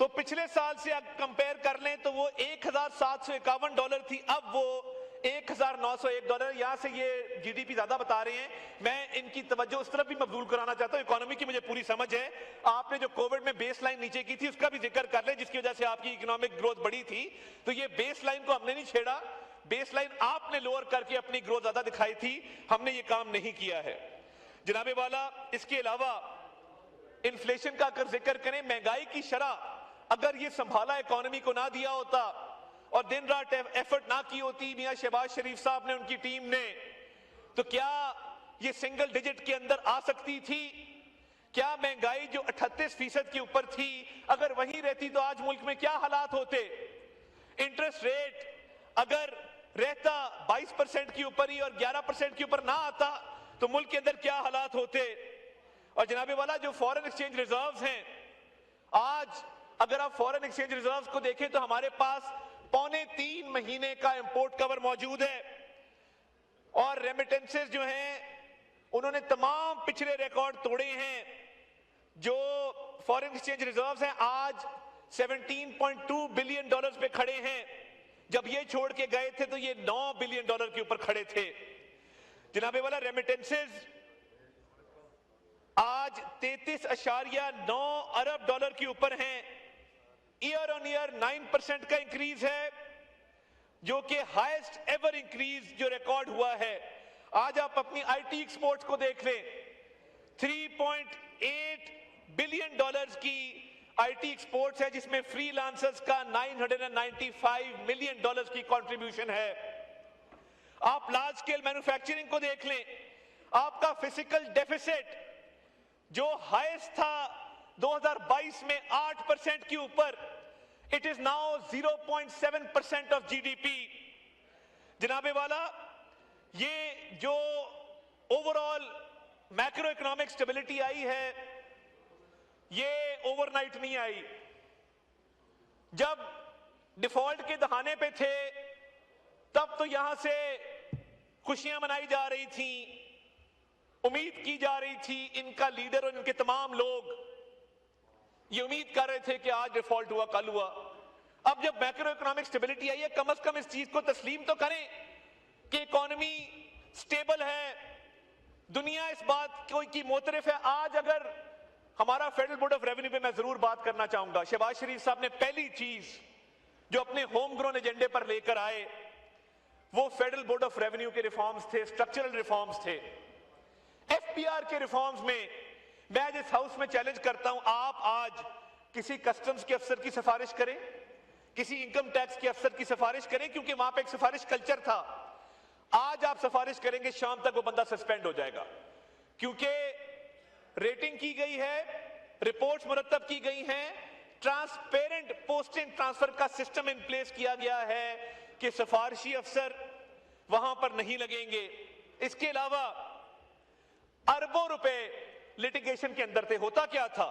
تو پچھلے سال سے اگر کمپیئر کر لیں تو وہ $1,751 تھی، اب وہ $1,901۔ یہاں سے یہ جی ڈی پی زیادہ بتا رہے ہیں، میں ان کی توجہ اس طرف بھی مبذول کرانا چاہتا ہوں۔ اکانومی کی مجھے پوری سمجھ ہے، آپ نے جو کووڈ میں بیس لائن نیچے کی تھی اس کا بھی ذکر کر لیں، جس کی وجہ سے آپ کی اکنامک گروتھ بڑی تھی۔ تو یہ بیس لائن کو ہم نے نہیں چھیڑا، بیس لائن آپ نے لوور کر کے اپنی گروتھ زیادہ دکھائی تھی، ہم نے یہ کام نہیں کیا ہے جناب والا۔ اس کے علاوہ انفلیشن کا اگر ذکر کریں، مہنگائی کی شرح اگر یہ سنبھالا اکانومی کو نہ دیا ہوتا اور دن رات ایفرٹ نہ کی ہوتی میاں شہباز شریف صاحب نے، ان کی ٹیم نے، تو کیا یہ سنگل ڈیجٹ کے اندر آ سکتی تھی؟ کیا مہنگائی جو 38% کے اوپر تھی اگر وہیں رہتی تو آج ملک میں کیا حالات ہوتے؟ انٹرسٹ ریٹ اگر رہتا 22% کے اوپر ہی اور 11% کے اوپر نہ آتا تو ملک کے اندر کیا حالات ہوتے؟ اور جناب والا جو فورن ایکسچینج ریزروز ہیں، آج اگر آپ فورن ایکسچینج ریزروز کو دیکھیں تو ہمارے پاس 2.25 مہینے کا امپورٹ کور موجود ہے، اور ریمیٹنسز جو ہیں انہوں نے تمام پچھلے ریکارڈ توڑے ہیں۔ جو فورن ایکسچینج ریزروز ہیں آج $17.2 بلین پہ کھڑے ہیں، جب یہ چھوڑ کے گئے تھے تو یہ $9 بلین کے اوپر کھڑے تھے۔ جناب والا ریمیٹنسز آج $33.9 ارب کے اوپر ہیں، ایئر آن ایئر 9% کا انکریز ہے، جو کہ ہائیسٹ ایور انکریز جو ریکارڈ ہوا ہے۔ آج آپ اپنی آئی ٹی ایکسپورٹس کو دیکھ لیں، $3.8 بلین کی آئی ٹی ایکسپورٹس ہے، جس میں فری لانسرز کا $995 ملین کی کنٹریبیوشن ہے۔ آپ لارج سکیل مینوفیکچرنگ کو دیکھ لیں، آپ کا فزیکل ڈیفیسٹ جو ہائیسٹ تھا 2022 میں 8% کے اوپر، it is now 0.7% of G D P. جناب والا، یہ جو overall macroeconomic stability آئی ہے، یہ اوور نائٹ نہیں آئی۔ جب ڈیفالٹ کے دہانے پہ تھے تب تو یہاں سے خوشیاں منائی جا رہی تھیں، امید کی جا رہی تھی، ان کا لیڈر اور ان کے تمام لوگ یہ امید کر رہے تھے کہ آج ڈیفالٹ ہوا کل ہوا۔ اب جب میکرو اکنامک سٹیبلٹی آئی ہے، کم از کم اس چیز کو تسلیم تو کریں کہ اکانومی سٹیبل ہے، دنیا اس بات کی معترف ہے۔ آج اگر ہمارا فیڈرل بورڈ آف ریونیو پہ میں ضرور بات کرنا چاہوں گا، شہباز شریف صاحب نے پہلی چیز جو اپنے ہوم گرون ایجنڈے پر لے کر آئے وہ فیڈرل بورڈ آف ریونیو کے ریفارمز تھے، سٹرکچرل ریفارمز تھے۔ ایف پی آر کے ریفارمز میں میں آج اس ہاؤس میں چیلنج کرتا ہوں، آپ آج کسی کسٹمز کے افسر کی سفارش کریں، کسی انکم ٹیکس کے افسر کی سفارش کریں، کیونکہ وہاں پہ ایک سفارش کلچر تھا۔ آج آپ سفارش کریں گے، شام تک وہ بندہ سسپینڈ ہو جائے گا، کیونکہ ریٹنگ کی گئی ہے، رپورٹس مرتب کی گئی ہیں، ٹرانسپیرنٹ پوسٹنگ ٹرانسفر کا سسٹم ان پلیس کیا گیا ہے کہ سفارشی افسر وہاں پر نہیں لگیں گے۔ اس کے علاوہ اربوں روپے لیٹیگیشن کے اندر تھے۔ ہوتا کیا تھا؟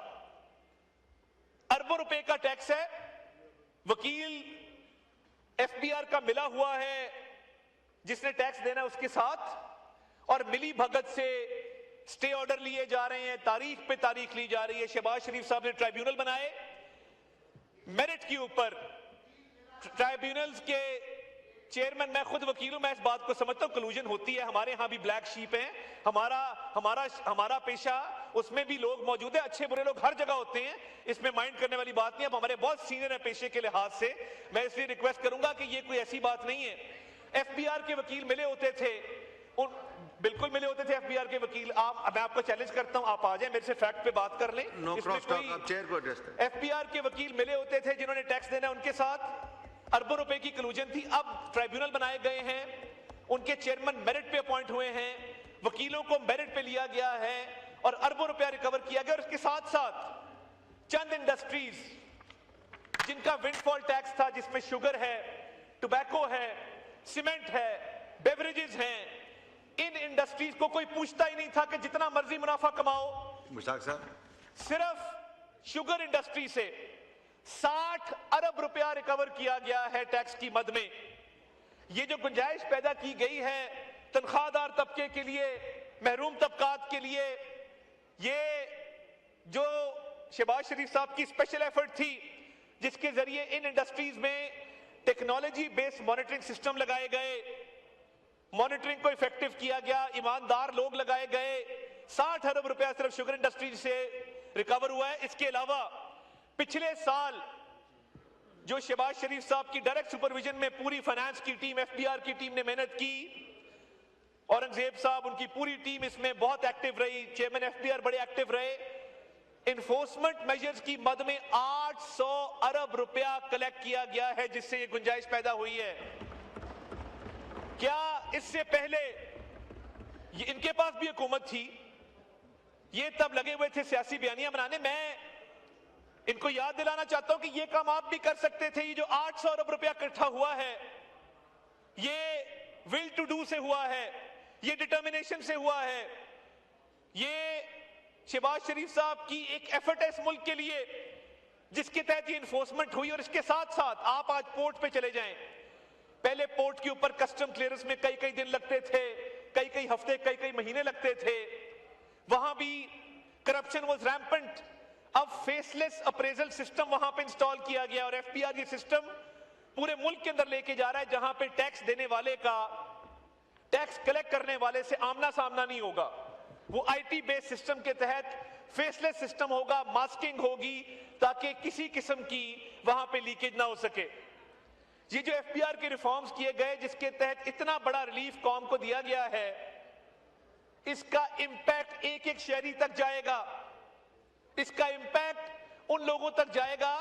اربوں روپے کا ٹیکس ہے، وکیل ایف بی آر کا ملا ہوا ہے جس نے ٹیکس دینا ہے اس کے ساتھ، اور ملی بھگت سے سٹے آرڈر لیے جا رہے ہیں، تاریخ پہ تاریخ لی جا رہی ہے۔ شہباز شریف صاحب نے ٹرائیبیونل بنائے میرٹ کے اوپر، ٹرائیبیونلز کے چیئرمین، میں خود وکیل ہوں، میں اس بات کو سمجھتا ہوں کلوژن ہوتی ہے، ہمارے ہاں بھی بلیک شیپ ہیں، ہمارا پیشہ اس میں بھی لوگ موجود ہیں، اچھے برے لوگ ہر جگہ ہوتے ہیں، اس میں مائنڈ کرنے والی بات نہیں۔ اب ہمارے بہت سینئر ہیں پیشے کے لحاظ سے، میں اس لیے ریکویسٹ کروں گا کہ یہ کوئی ایسی بات نہیں ہے۔ ایف بی آر کے وکیل ملے ہوتے تھے، بالکل ملے ہوتے تھے ایف بی آر کے وکیل۔ میں آپ کو چیلنج کرتا ہوں، آپ آ جائیں میرے سے فیکٹ پہ بات کر لیں۔ ایف بی آر کے وکیل ملے ہوتے تھے جنہوں نے ٹیکس دینا، ان کے ساتھ اربوں روپے کی کلوژن تھی۔ اب ٹرائیبیونل بنائے گئے ہیں، ان کے چیئرمین میرٹ پہ اپوائنٹ ہوئے ہیں، وکیلوں کو میرٹ پہ لیا گیا ہے اور اربوں روپیہ ریکور کیا گیا۔ اور اس کے ساتھ ساتھ چند انڈسٹریز جن کا ونڈ فال ٹیکس تھا، جس میں شوگر ہے، ٹوبیکو ہے، سیمنٹ ہے، بیوریجز ہیں، ان انڈسٹریز کو کوئی پوچھتا ہی نہیں تھا کہ جتنا مرضی منافع کماؤ۔ مشتاق صاحب، صرف شوگر انڈسٹری سے 60 ارب روپیہ ریکور کیا گیا ہے ٹیکس کی مد میں۔ یہ جو گنجائش پیدا کی گئی ہے تنخواہ دار طبقے کے لیے، محروم طبقات کے لیے، یہ جو شہباز شریف صاحب کی اسپیشل ایفرٹ تھی، جس کے ذریعے ان انڈسٹریز میں ٹیکنالوجی بیسڈ مانیٹرنگ سسٹم لگائے گئے، مانیٹرنگ کو افیکٹو کیا گیا، ایماندار لوگ لگائے گئے، 60 ارب روپیہ صرف شوگر انڈسٹری سے ریکور ہوا ہے۔ اس کے علاوہ پچھلے سال جو شہباز شریف صاحب کی ڈائریکٹ سپرویژن میں پوری فائنانس کی ٹیم، ایف بی آر کی ٹیم نے محنت کی، اورنگزیب صاحب ان کی پوری ٹیم اس میں بہت ایکٹیو رہی، چیئرمین ایف بی آر بڑے ایکٹیو رہے، انفورسمنٹ میجرز کی مد میں 800 ارب روپیہ کلیکٹ کیا گیا ہے، جس سے یہ گنجائش پیدا ہوئی ہے۔ کیا اس سے پہلے ان کے پاس بھی حکومت تھی، یہ تب لگے ہوئے تھے سیاسی بیانیاں بنانے؟ میں ان کو یاد دلانا چاہتا ہوں کہ یہ کام آپ بھی کر سکتے تھے۔ یہ جو 800 ارب روپیہ اکٹھا ہوا ہے، یہ ول ٹو ڈو سے ہوا ہے، یہ ڈٹرمنیشن سے ہوا ہے، یہ شہباز شریف صاحب کی ایک ایفرٹ ہے اس ملک کے لیے، جس کے تحت یہ انفورسمنٹ ہوئی۔ اور اس کے ساتھ ساتھ آپ آج پورٹ پہ چلے جائیں، پہلے پورٹ کے اوپر کسٹم کلیئرنس میں کئی دن لگتے تھے، کئی ہفتے، کئی مہینے لگتے تھے، وہاں بھی کرپشن واز ریمپنٹ۔ اب فیس لیس اپریزل سسٹم وہاں پہ انسٹال کیا گیا، اور ایف بی آر یہ سسٹم پورے ملک کے اندر لے کے جا رہا ہے، جہاں پہ ٹیکس دینے والے کا ٹیکس کلیکٹ کرنے والے سے آمنا سامنا نہیں ہوگا، وہ آئی ٹی بیس سسٹم کے تحت فیس لیس سسٹم ہوگا، ماسکنگ ہوگی، تاکہ کسی قسم کی وہاں پہ لیکیج نہ ہو سکے۔ یہ جو ایف بی آر کے ریفارمز کیے گئے، جس کے تحت اتنا بڑا ریلیف قوم کو دیا گیا ہے، اس کا امپیکٹ ایک شہری تک جائے گا، اس کا امپیکٹ ان لوگوں تک جائے گا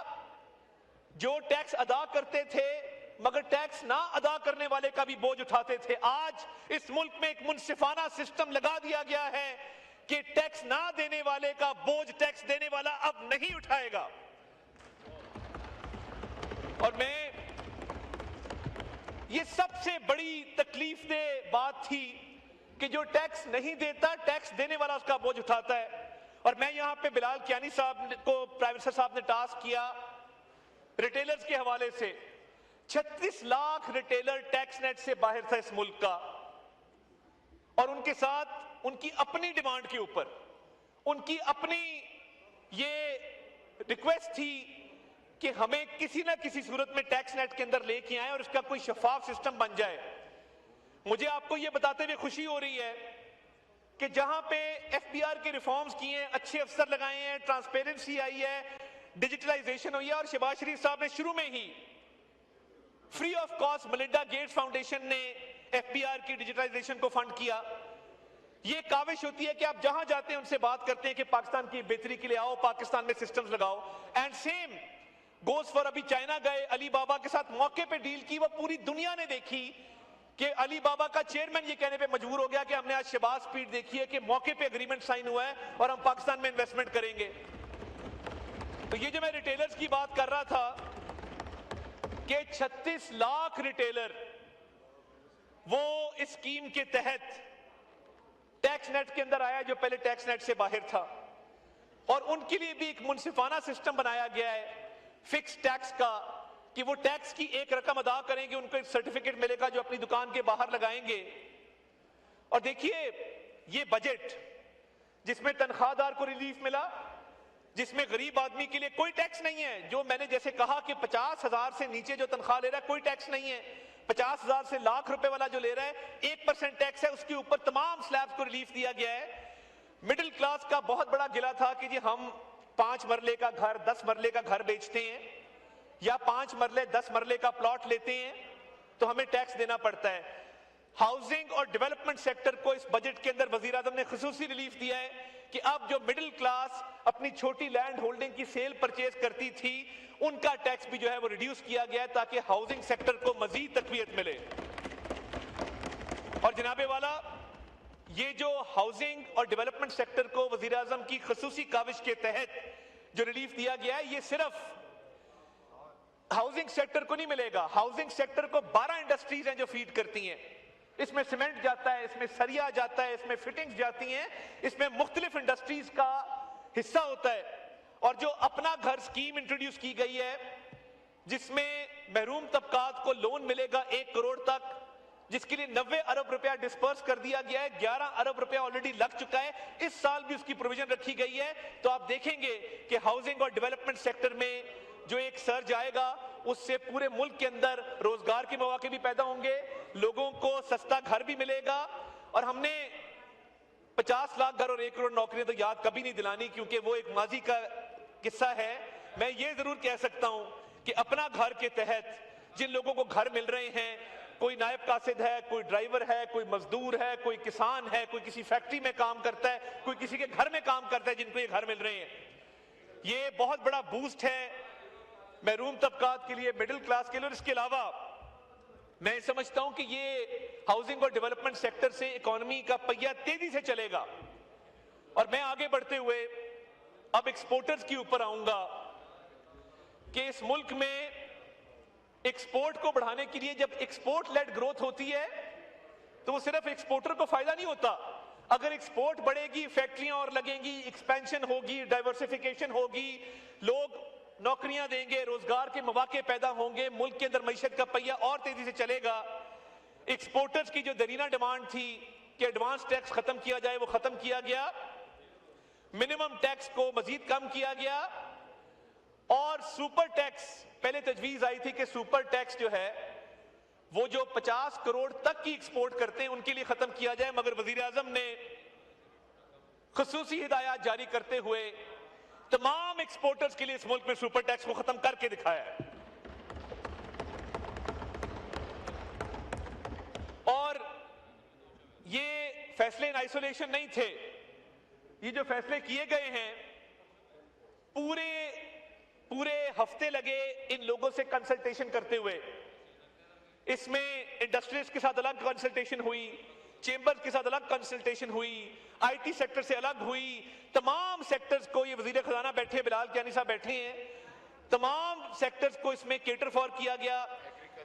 جو ٹیکس ادا کرتے تھے مگر ٹیکس نہ ادا کرنے والے کا بھی بوجھ اٹھاتے تھے۔ آج اس ملک میں ایک منصفانہ سسٹم لگا دیا گیا ہے کہ ٹیکس نہ دینے والے کا بوجھ ٹیکس دینے والا اب نہیں اٹھائے گا۔ اور میں یہ سب سے بڑی تکلیف دہ بات تھی کہ جو ٹیکس نہیں دیتا، ٹیکس دینے والا اس کا بوجھ اٹھاتا ہے۔ اور میں یہاں پہ بلال کیانی صاحب کو پرائیویٹ سیکٹر صاحب نے ٹاسک کیا ریٹیلرز کے حوالے سے، 36 لاکھ ریٹیلر ٹیکس نیٹ سے باہر تھا اس ملک کا، اور ان کے ساتھ ان کی اپنی ڈیمانڈ کے اوپر ان کی اپنی یہ ریکویسٹ تھی کہ ہمیں کسی نہ کسی صورت میں ٹیکس نیٹ کے اندر لے کے آئیں اور اس کا کوئی شفاف سسٹم بن جائے۔ مجھے آپ کو یہ بتاتے ہوئے خوشی ہو رہی ہے کہ جہاں پہ ایف بی آر کے ریفارمز کیے ہیں، اچھے افسر لگائے ہیں، ٹرانسپیرنسی آئی ہے، ڈیجیٹلائزیشن ہوئی ہے، اور شہباز شریف صاحب نے شروع میں ہی free of cost Melinda Gates foundation نے ایف بی آر کی ڈیجیٹلائزیشن کو فنڈ کیا۔ یہ کاوش ہوتی ہے کہ آپ جہاں جاتے ہیں ان سے بات کرتے ہیں کہ پاکستان کی بہتری کے لیے آؤ، پاکستان میں سسٹمز لگاؤ، اینڈ سیم گوز فار ابھی چائنا گئے، علی بابا کے ساتھ موقع پہ ڈیل کی، وہ پوری دنیا نے دیکھی کہ علی بابا کا چیئرمین یہ کہنے پہ مجبور ہو گیا کہ ہم نے آج شہباز سپیڈ دیکھی ہے کہ موقع پہ اگریمنٹ سائن ہوا ہے اور ہم پاکستان میں انویسٹمنٹ کریں گے۔ تو یہ جو میں ریٹیلرز کی بات کر رہا تھا کہ 36 لاکھ ریٹیلر وہ اس اسکیم کے تحت ٹیکس نیٹ کے اندر آیا جو پہلے ٹیکس نیٹ سے باہر تھا، اور ان کے لیے بھی ایک منصفانہ سسٹم بنایا گیا ہے فکس ٹیکس کا، کہ وہ ٹیکس کی ایک رقم ادا کریں گے، ان کو ایک سرٹیفکیٹ ملے گا جو اپنی دکان کے باہر لگائیں گے۔ اور دیکھیے یہ بجٹ جس میں تنخواہ دار کو ریلیف ملا، جس میں غریب آدمی کے لیے کوئی ٹیکس نہیں ہے، جو میں نے جیسے کہا کہ 50,000 سے نیچے جو تنخواہ لے رہا ہے کوئی ٹیکس نہیں ہے، 50,000 سے لاکھ روپے والا جو لے رہا ہے 1% ٹیکس ہے، اس کے اوپر تمام سلیبز کو ریلیف دیا گیا ہے۔ مڈل کلاس کا بہت بڑا گلہ تھا کہ جی ہم 5 مرلے کا گھر 10 مرلے کا گھر بیچتے ہیں یا 5 مرلے 10 مرلے کا پلاٹ لیتے ہیں تو ہمیں ٹیکس دینا پڑتا ہے۔ ہاؤسنگ اور ڈیولپمنٹ سیکٹر کو اس بجٹ کے اندر وزیر اعظم نے خصوصی ریلیف دیا ہے کہ اب جو مڈل کلاس اپنی چھوٹی لینڈ ہولڈنگ کی سیل پرچیز کرتی تھی ان کا ٹیکس بھی جو ہے وہ ریڈیوس کیا گیا ہے تاکہ ہاؤسنگ سیکٹر کو مزید تقویت ملے۔ اور جناب والا یہ جو ہاؤسنگ اور ڈیولپمنٹ سیکٹر کو وزیر اعظم کی خصوصی کاوش کے تحت جو ریلیف دیا گیا ہے یہ صرف ہاؤسنگ سیکٹر کو نہیں ملے گا، ہاؤسنگ سیکٹر کو 12 انڈسٹریز ہیں جو فیڈ کرتی ہیں، اس میں سیمنٹ جاتا ہے، اس میں سریا جاتا ہے، اس میں فٹنگز جاتی ہیں، اس میں مختلف انڈسٹریز کا حصہ ہوتا ہے۔ اور جو اپنا گھر سکیم انٹروڈیوس کی گئی ہے جس میں محروم طبقات کو لون ملے گا 1 کروڑ تک، جس کے لیے 90 ارب روپیہ ڈسپرس کر دیا گیا ہے، 11 ارب روپیہ آلریڈی لگ چکا ہے، اس سال بھی اس کی پروویژن رکھی گئی ہے۔ تو آپ دیکھیں گے کہ ہاؤسنگ اور ڈیولپمنٹ سیکٹر میں جو ایک سرج آئے گا اس سے پورے ملک کے اندر روزگار کے مواقع بھی پیدا ہوں گے, لوگوں کو سستا گھر بھی ملے گا. اور ہم نے 50 لاکھ گھر اور 1 کروڑ نوکریاں تو یاد کبھی نہیں دلانی کیونکہ وہ ایک ماضی کا قصہ ہے. میں یہ ضرور کہہ سکتا ہوں کہ اپنا گھر کے تحت جن لوگوں کو گھر مل رہے ہیں, کوئی نائب قاصد ہے, کوئی ڈرائیور ہے, کوئی مزدور ہے, کوئی کسان ہے, کوئی کسی فیکٹری میں کام کرتا ہے, کوئی کسی کے گھر میں کام کرتا ہے, جن کو یہ گھر مل رہے ہیں, یہ بہت بڑا بوسٹ ہے محروم طبقات کے لیے, مڈل کلاس کے لیے. اور اس کے علاوہ میں سمجھتا ہوں کہ یہ ہاؤسنگ اور ڈیولپمنٹ سیکٹر سے اکانومی کا پہیہ تیزی سے چلے گا. اور میں آگے بڑھتے ہوئے اب ایکسپورٹرز کے اوپر آؤں گا کہ اس ملک میں ایکسپورٹ کو بڑھانے کے لیے جب ایکسپورٹ لیڈ گروتھ ہوتی ہے تو وہ صرف ایکسپورٹر کو فائدہ نہیں ہوتا. اگر ایکسپورٹ بڑھے گی, فیکٹریاں اور لگیں گی, ایکسپینشن ہوگی, ڈائیورسفیکیشن ہوگی, لوگ نوکریاں دیں گے, روزگار کے مواقع پیدا ہوں گے, ملک کے اندر معیشت کا پہیہ اور تیزی سے چلے گا. ایکسپورٹرز کی جو درینہ ڈیمانڈ تھی کہ ایڈوانس ٹیکس ختم کیا جائے, وہ ختم کیا گیا. منیمم ٹیکس کو مزید کم کیا گیا. اور سپر ٹیکس, پہلے تجویز آئی تھی کہ سپر ٹیکس جو ہے وہ جو 50 کروڑ تک کی ایکسپورٹ کرتے ہیں ان کے لیے ختم کیا جائے, مگر وزیر اعظم نے خصوصی ہدایات جاری کرتے ہوئے تمام ایکسپورٹرز کے لیے اس ملک میں سپر ٹیکس کو ختم کر کے دکھایا ہے. اور یہ فیصلے ان آئسولیشن نہیں تھے, یہ جو فیصلے کیے گئے ہیں پورے ہفتے لگے ان لوگوں سے کنسلٹیشن کرتے ہوئے. اس میں انڈسٹریز کے ساتھ الگ کنسلٹیشن ہوئی, چیمبر کے ساتھ الگ کنسلٹیشن ہوئی, آئی ٹی سیکٹر سے الگ ہوئی. تمام سیکٹرز کو, یہ وزیر خزانہ بیٹھے ہیں, بلال کیانی صاحب بیٹھے ہیں, تمام سیکٹرز کو اس میں کیٹر فار کیا گیا.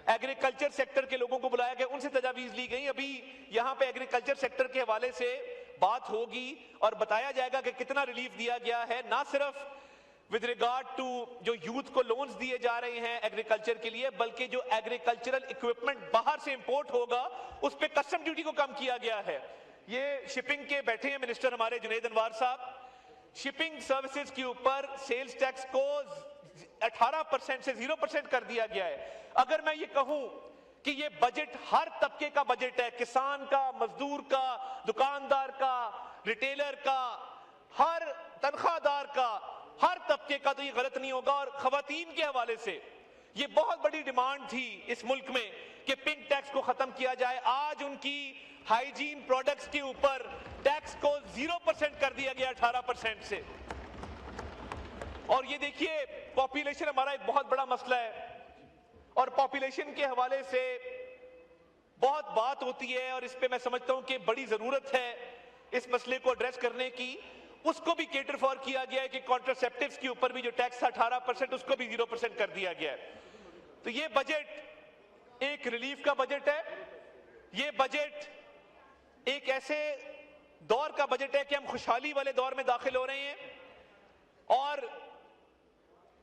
ایگریکلچر سیکٹر کے لوگوں کو بلایا گیا, ان سے تجاویز لی گئی. ابھی یہاں پہ ایگریکلچر سیکٹر کے حوالے سے بات ہوگی اور بتایا جائے گا کہ کتنا ریلیف دیا گیا ہے, نہ صرف with regard to جو یوتھ کو لونز دیے جا رہے ہیں ایگریکلچر کے لیے, بلکہ جو ایگریکلچرل اکوپمنٹ باہر سے امپورٹ ہوگا اس پہ کسٹم ڈیوٹی کو کم کیا گیا ہے. یہ شپنگ کے بیٹھے ہیں منسٹر ہمارے جنید انوار صاحب, شپنگ سروسز کے اوپر سیلز ٹیکس کو 18% سے 0% کر دیا گیا ہے. اگر میں یہ کہوں کہ یہ بجٹ ہر طبقے کا بجٹ ہے, کسان کا, مزدور کا, دکاندار کا, ریٹیلر کا, ہر تنخواہ دار کا, ہر طبقے کا, تو یہ غلط نہیں ہوگا. اور خواتین کے حوالے سے یہ بہت بڑی ڈیمانڈ تھی اس ملک میں کہ پنک ٹیکس کو ختم کیا جائے. آج ان کی ہائیجین پروڈکٹس کے اوپر ٹیکس کو 0% کر دیا گیا 18% سے. اور یہ دیکھیے پاپولیشن ہمارا ایک بہت بڑا مسئلہ ہے, اور پاپولیشن کے حوالے سے بہت بات ہوتی ہے, اور اس پہ میں سمجھتا ہوں کہ بڑی ضرورت ہے اس مسئلے کو ایڈریس کرنے کی. اس کو بھی کیٹر فار کیا گیا ہے کہ کانٹرسیپٹیوز کے اوپر بھی جو ٹیکس تھا 18% اس کو بھی 0% کر دیا گیا ہے. تو یہ بجٹ ایک ریلیف کا بجٹ ہے, یہ بجٹ ایک ایسے دور کا بجٹ ہے کہ ہم خوشحالی والے دور میں داخل ہو رہے ہیں. اور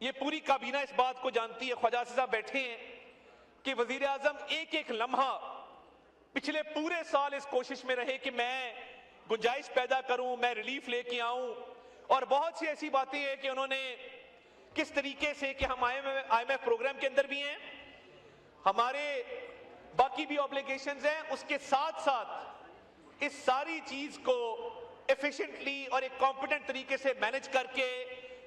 یہ پوری کابینہ اس بات کو جانتی ہے, خواجہ صاحب بیٹھے ہیں, کہ وزیر اعظم ایک ایک لمحہ پچھلے پورے سال اس کوشش میں رہے کہ میں گنجائش پیدا کروں, میں ریلیف لے کے آؤں. اور بہت سی ایسی باتیں ہیں کہ انہوں نے کس طریقے سے, کہ ہم آئی ایم ایف پروگرام کے اندر بھی ہیں, ہمارے باقی بھی آبلیگیشنز ہیں, اس کے ساتھ ساتھ اس ساری چیز کو ایفیشنٹلی اور ایک کمپیٹنٹ طریقے سے مینج کر کے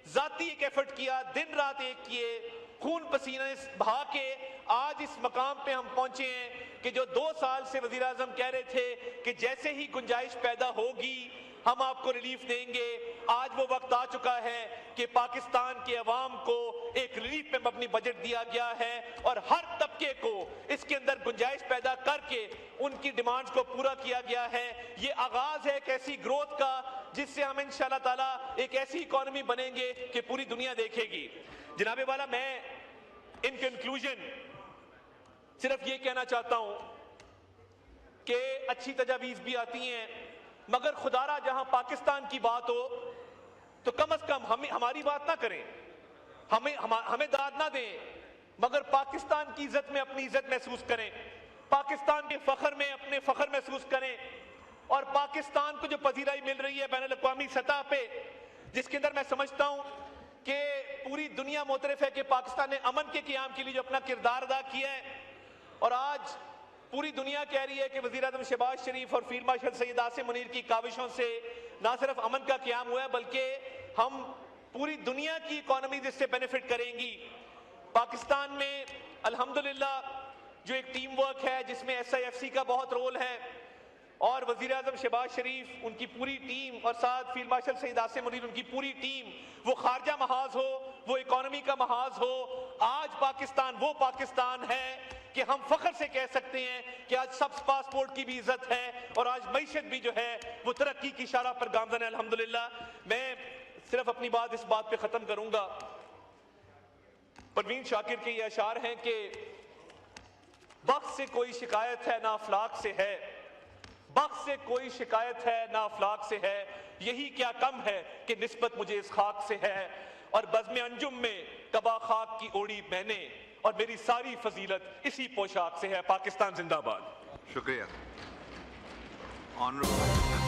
ذاتی ایک ایفرٹ کیا, دن رات ایک کیے, خون پسینے بہا کے آج اس مقام پہ ہم پہنچے ہیں کہ جو 2 سال سے وزیر اعظم کہہ رہے تھے کہ جیسے ہی گنجائش پیدا ہوگی ہم آپ کو ریلیف دیں گے. آج وہ وقت آ چکا ہے کہ پاکستان کے عوام کو ایک ریلیف پہ مبنی بجٹ دیا گیا ہے, اور ہر طبقے کو اس کے اندر گنجائش پیدا کر کے ان کی ڈیمانڈز کو پورا کیا گیا ہے. یہ آغاز ہے ایک ایسی گروتھ کا جس سے ہم انشاءاللہ تعالیٰ ایک ایسی اکانومی بنیں گے کہ پوری دنیا دیکھے گی. جناب والا, میں ان کنکلوژن صرف یہ کہنا چاہتا ہوں کہ اچھی تجاویز بھی آتی ہیں, مگر خدارا جہاں پاکستان کی بات ہو تو کم از کم ہماری بات نہ کریں, ہمیں داد نہ دیں, مگر پاکستان کی عزت میں اپنی عزت محسوس کریں, پاکستان کے فخر میں اپنے فخر محسوس کریں. اور پاکستان کو جو پذیرائی مل رہی ہے بین الاقوامی سطح پہ, جس کے اندر میں سمجھتا ہوں کہ پوری دنیا معترف ہے کہ پاکستان نے امن کے قیام کے لیے جو اپنا کردار ادا کیا ہے، اور آج پوری دنیا کہہ رہی ہے کہ وزیر اعظم شہباز شریف اور فیلڈ مارشل سید عاصم منیر کی کاوشوں سے نہ صرف امن کا قیام ہوا ہے بلکہ ہم پوری دنیا کی اکانومیز اس سے بینیفٹ کریں گی۔ پاکستان میں الحمدللہ جو ایک ٹیم ورک ہے جس میں ایس آئی ایف سی کا بہت رول ہے، اور وزیر اعظم شہباز شریف ان کی پوری ٹیم اور ساتھ فیلڈ مارشل سید عاصم منیر ان کی پوری ٹیم، وہ خارجہ محاذ ہو، وہ اکانومی کا محاذ ہو، آج پاکستان وہ پاکستان ہے کہ ہم فخر سے کہہ سکتے ہیں کہ آج سب پاسپورٹ کی بھی عزت ہے، اور آج معیشت بھی جو ہے وہ ترقی کی شارہ پر گامزن ہے الحمدللہ۔ میں صرف اپنی بات اس بات پہ ختم کروں گا، پروین شاکر کے یہ اشعار ہیں کہ بخت سے کوئی شکایت ہے نہ افلاک سے ہے، بخت سے کوئی شکایت ہے نہ افلاک سے ہے، یہی کیا کم ہے کہ نسبت مجھے اس خاک سے ہے، اور بزم انجم میں قبا خاک کی اوڑی میں نے، اور میری ساری فضیلت اسی پوشاک سے ہے۔ پاکستان زندہ باد۔ شکریہ۔ آنریبل